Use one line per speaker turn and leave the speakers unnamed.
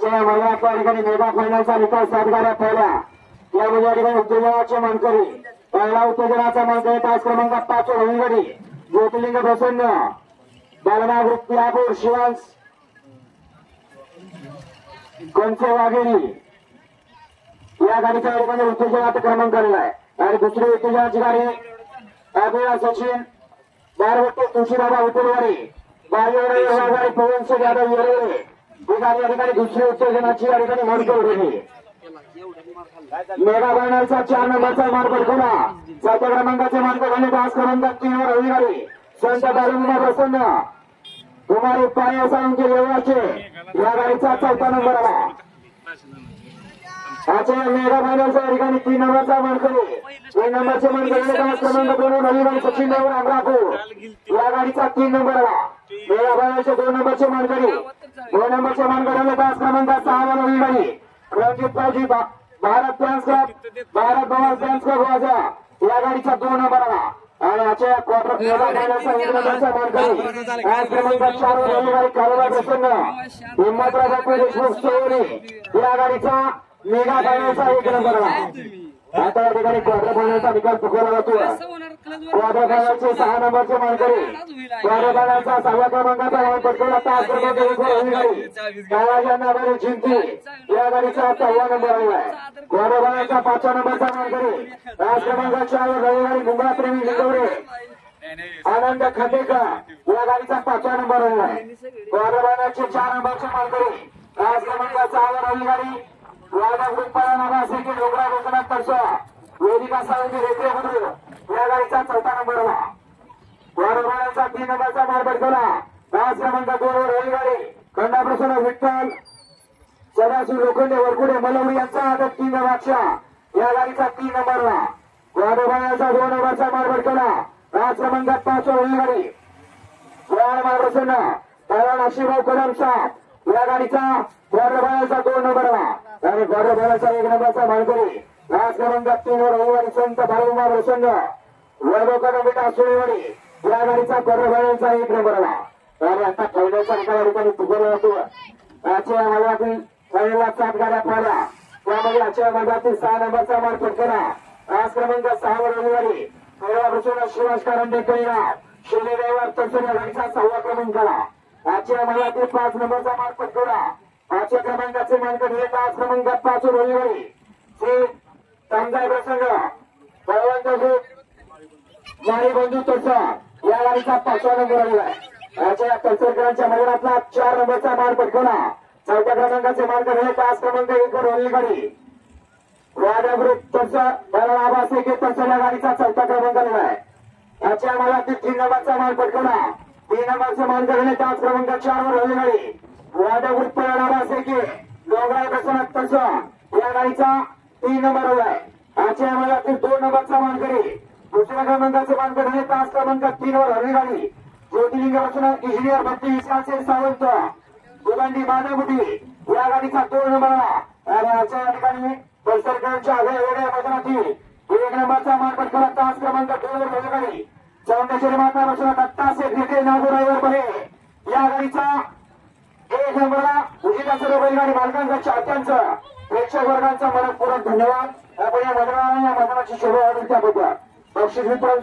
आजच्या मला त्या ठिकाणी मेगा फायनलचा निकाल 7 गाड्या पहिल्या यामध्ये या ठिकाणी उत्तेजनाचे मानकरी पहिला उत्तेजनाचा मानकरी तास क्रमांक 5 रविवारी ज्योतिर्लिंग प्रसन्न बालना ग्रुप पिरापूर शिवांश कोणचे वाघेरी या गाडीच्या या ठिकाणी उत्तेजनाचा क्रमांक आलेला आहे आणि दुसरी उत्तेजनाची गाडी अभिया सचिन बारवटे तुळशीबाबा उतरवाडी गाडी पवन सिंग यादव येरवडे ही गाडी या ठिकाणी दुसरी उत्तेजनाची या ठिकाणी मानकरी होती मेगा फायनलचा 4 नंबरचा मार्ग पडकवला 7 क्रमांकाचे मार्ग झाले तास क्रमांक 3 वर रविवारी संत बालुंगा प्रसन्न कुमारी पाया साळुंके येवळाचे या गाडीचा 4था नंबर आला आजच्या मेगा फायनलच्या या ठिकाणी 3 नंबरचा मानकरी 3 नंबरचे मानकरी तास क्रमांक 2 रविवारी सचिन देवर अमरापूर या गाडीचा 3 नंबर आला मेगा फायनलचे 2 नंबरचे मानकरी 2 नंबरचे मानकरी तास क्रमांक 6 वर रविवारी रणजित पाजी Bharat fans club Bharat Bhavan fans club वाजा या गाडीचा 2 नंबर आला आणि आजच्या क्वार्टर फायनलचा 1 नंबरचा मानकरी आज क्रमांक 4 वर रविवारी कालोबा प्रसन्न हिम्मतराव बापू देशमुख सोवरी या गाडीचा मेगा फायनलचा 1 नंबर आला आता या ठिकाणी क्वार्टर फायनलचा निकाल चुकवला जातो क्वार्टर फायनलचे 6 नंबरचे मानकरी क्वार्टर फायनलचा 6व्या क्रमांकाचा मान पटकवला तास क्रमांक 1 वर रविवारी काळाच्या नावाने जिंकली या गाडीचा 6वा नंबर आला आहे क्वार्टर फायनलचा 5व्या नंबरचा मानकरी तास क्रमांक 4 वर रविवारी मुंबई प्रेमी लिंगवडे आनंद खांडेकर या गाडीचा 5वा नंबर आला आहे क्वार्टर फायनलचे 4 नंबरचे मानकरी तास क्रमांक 6 वर रविवारी वादा ग्रुपला नावा असेल की डोंगरा गोकनाथ तरसो वेदिका साळुंके रेत्रे बुद्रुक या गाडीचा 4था नंबर आला क्वार्टर 3 नंबरचा मार्ग पडकवला तास क्रमांक 2 वर रविवारी खंडा प्रसन्न विठ्ठल सदाशिव लोखंडे वरकुडे मलवडी यांचा आदत 3 बादशा या गाडीचा 3 नंबर आला क्वार्टर 2 नंबरचा मार्ग पडकवला तास क्रमांक 5 वर रविवारी मार्ग प्रसन्न पहिला नाशिकराव कदम साहेब या गाडीचा क्वार्टर 2 नंबर आला आणि क्वार्टर 1 नंबरचा मानकरी तास क्रमांक 3 वर रविवारी संत बालुंगा प्रसन्न वैभव कदम सोळेवाडी या गाडीचा क्वार्टर 1 नंबर आला आणि आता फायनलचा निकाल या ठिकाणी चुकवला जातो आजच्या मैदानातील फायनलला 7 गाड्या पाहिल्या त्यामध्ये आजच्या मैदानातील 6 नंबरचा मार्ग पटकवला तास क्रमांक 6 वर रविवारी पहिला प्रसन्न शिवास कारंडे कैरा शिले ड्रायव्हर तर्फे या गाडीचा 6वा क्रमांक आला आजच्या मैदानातील 5 नंबरचा मार्ग पटकवला 5व्या क्रमांकाचे मानकरी तास क्रमांक 5 वर रविवारी श्री तांजाय प्रसंग बळवंत मारी बंधू तोसा या गाडीचा 5वा नंबर आलेला आहे आजच्या तलसरकरांच्या मैदानातला 4 नंबरचा मार्ग पटकवला 4थ्या क्रमांकाचे मानकरी तास क्रमांक 1 वर रविवारी वादा ग्रुप तोसा बळावा असे की तोसा या गाडीचा 4था क्रमांक आलेला आहे आजच्या मैदानातील 3 नंबरचा मार्ग पटकवला 3 नंबरचे मानकरी तास क्रमांक 4 वर रविवारी वादा ग्रुप बळावा असे की डोंगराळ प्रसन्न तोसा या गाडीचा 3 नंबर आला आहे आजच्या मैदानातील 2 नंबरचा मानकरी दुसऱ्या क्रमांकाचे मानकरी तास क्रमांक 3 वर रविवारी ज्योतिर्लिंग प्रसन्न इंजिनियर भट्टी विशालसिंह सावंत गुलांडी बादामुठी या गाडीचा 2 नंबर आला आणि आजच्या या ठिकाणी तलसरकरांच्या वेगवेगळ्या मैदानातील 1 नंबरचा मार्ग पटकवला तास क्रमांक 2 वर रविवारी चौंडेश्वरी माता प्रसन्न दत्ता शेठ घेते नागोरावर बने या गाडीचा 1 नंबरला उजिता सर्व बैलगाडी मालकांचा चाहत्यांचं प्रेक्षक वर्गांचा मनपूर्वक धन्यवाद आपण या मैदानाची शोभा वाढवून त्याबद्दल बक्षीस वितरण